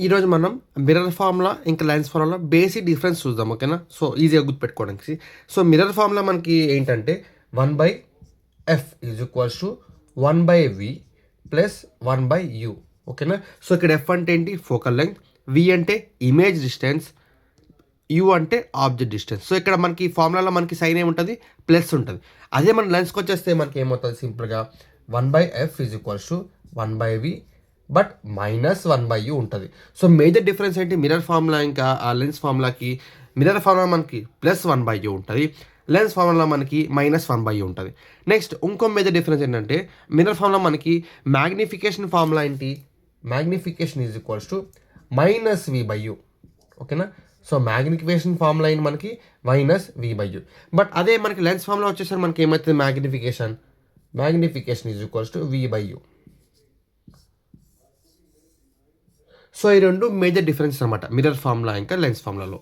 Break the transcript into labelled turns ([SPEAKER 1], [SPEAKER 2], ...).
[SPEAKER 1] ఈరోజు మనం mirror formula ఇంకా లెన్స్ ఫార్ములా బేసిక్ డిఫరెన్స్ చూద్దాం. ఓకేనా? సో ఈజీగా గుర్తుపెట్టుకోవడానికి. సో మిర్రర్ ఫార్ములా మనకి ఏంటంటే 1/f is equals to 1/v plus 1/u. ఓకేనా? సో ఇక్కడ ఎఫ్ అంటే ఏంటి? ఫోకల్ లెంగ్త్, వి అంటే ఇమేజ్ డిస్టెన్స్, యూ అంటే ఆబ్జెక్ట్ డిస్టెన్స్. సో ఇక్కడ మనకి ఫార్ములాలో మనకి సైన్ ఏముంటుంది? ప్లస్ ఉంటుంది. అదే మన లెన్స్కి వచ్చేస్తే మనకి ఏమవుతుంది? సింపుల్గా 1/f is equals to 1/v but -1/u ఉంటుంది. సో మేజర్ డిఫరెన్స్ ఏంటి? మిర్రర్ ఫార్ములా ఇంకా ఆ లెన్స్ ఫార్ములాకి. మిర్రర్ ఫార్ములా మనకి +1/u ఉంటుంది, లెన్స్ ఫార్ములా మనకి -1/u ఉంటుంది. నెక్స్ట్ ఇంకో మేజర్ డిఫరెన్స్ ఏంటంటే మిర్రర్ ఫార్ములా మనకి మ్యాగ్నిఫికేషన్ ఫార్ములా ఏంటి? Magnification is equals to -v/u. ఓకేనా? సో మ్యాగ్నిఫికేషన్ ఫార్ములా అయింది మనకి -v/u. బట్ అదే మనకి లెన్స్ ఫార్ములా వచ్చేసరికి మనకి ఏమవుతుంది? Magnification is equals to v/u. So ఈ రెండు మేజర్ డిఫరెన్సెస్ అనమాట మిర్రర్ ఫార్ములా ఇంకా లెన్స్ ఫార్ములాలో.